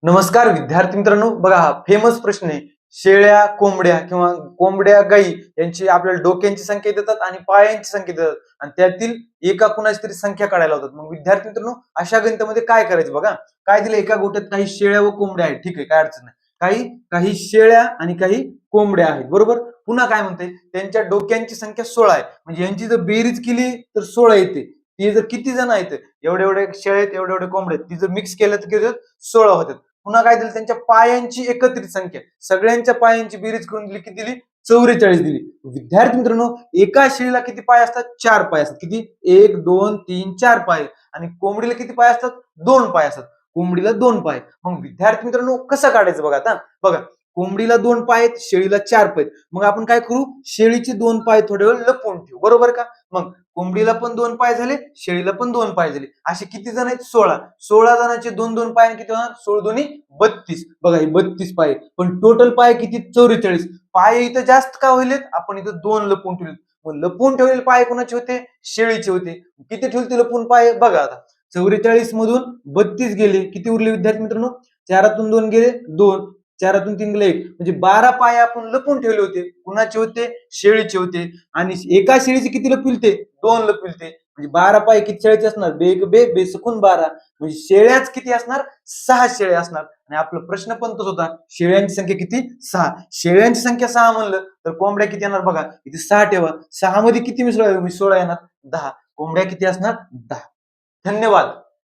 नमस्कार विद्यार्थी मित्रांनो, बघा हा फेमस प्रश्न आहे. शेळ्या, कोंबड्या किंवा कोंबड्या, गाई यांची आपल्याला डोक्यांची संख्या देतात आणि पायांची संख्या देतात आणि त्यातील एका कुणाची तरी संख्या काढायला होतात. मग विद्यार्थी मित्रांनो, अशा गणितामध्ये काय करायचं बघा. काय दिलं, एका गोठ्यात काही शेळ्या व कोंबड्या आहेत. ठीक आहे, काय अडचण नाही. काही काही शेळ्या आणि काही कोंबड्या आहेत, बरोबर. पुन्हा काय म्हणते, त्यांच्या डोक्यांची संख्या 16 आहे. म्हणजे यांची जर बेरीज केली तर 16 येते. ती जर किती जण आहेत, एवढे एवढे शेळ्या आहेत, एवढे एवढे कोंबडे आहेत, ती जर मिक्स केलं तर किती 16 होतात. पुन्हा काय दिलं, त्यांच्या पायांची एकत्रित संख्या, सगळ्यांच्या पायांची बेरीज करून दिली, किती दिली, 44 दिली. विद्यार्थी मित्रांनो, एका शेळीला किती पाय असतात, 4 पाय असतात. किती, 1 2 3 4 पाय. आणि कोंबडीला किती पाय असतात, 2 पाय असतात. कोंबडीला 2 पाय. मग विद्यार्थी मित्रांनो, कसं काढायचं बघा आता. बघा, कोंबडीला 2 पाय आहेत, शेळीला 4 पाय आहेत. मग आपण काय करू, शेळीचे 2 पाय थोडे वेळ लपवून ठेवू, बरोबर का. मग कोंबडीला पण 2 पाय झाले, शेळीला पण 2 पाय झाले. असे किती जण आहेत, 16. 16 जणांचे 2-2 पाय किती होणार, 16 दोन्ही 32. बघा, हे 32 पाय. पण टोटल पाय किती, 44. पाय इथं जास्त का होईल, आपण इथं 2 लपवून ठेवले. मग लपवून ठेवलेले पाय कोणाचे होते, शेळीचे होते. किती ठेवले लपवून पाय, बघा आता. 44 मधून 32 गेले, किती उरले विद्यार्थी मित्रांनो, 4तून 2 गेले 2, 4तून 3 गेले 1. म्हणजे 12 पाय आपण लपवून ठेवले होते. कुणाचे होते, शेळीचे होते. आणि एका शेळीचे किती लपविलते, 2 लपविलते. म्हणजे 12 पाय किती शेळीचे असणार, बेग बे बेसकून 12. म्हणजे शेळ्याच किती असणार, 6 शेळ्या असणार. आणि आपला प्रश्न पण तोच होता, शेळ्यांची संख्या किती, 6. शेळ्यांची संख्या 6 म्हणलं तर कोंबड्या किती येणार, बघा इथे 6 ठेवा. 6 मध्ये किती मिसळा येणार, 10. कोंबड्या किती असणार, 10. धन्यवाद.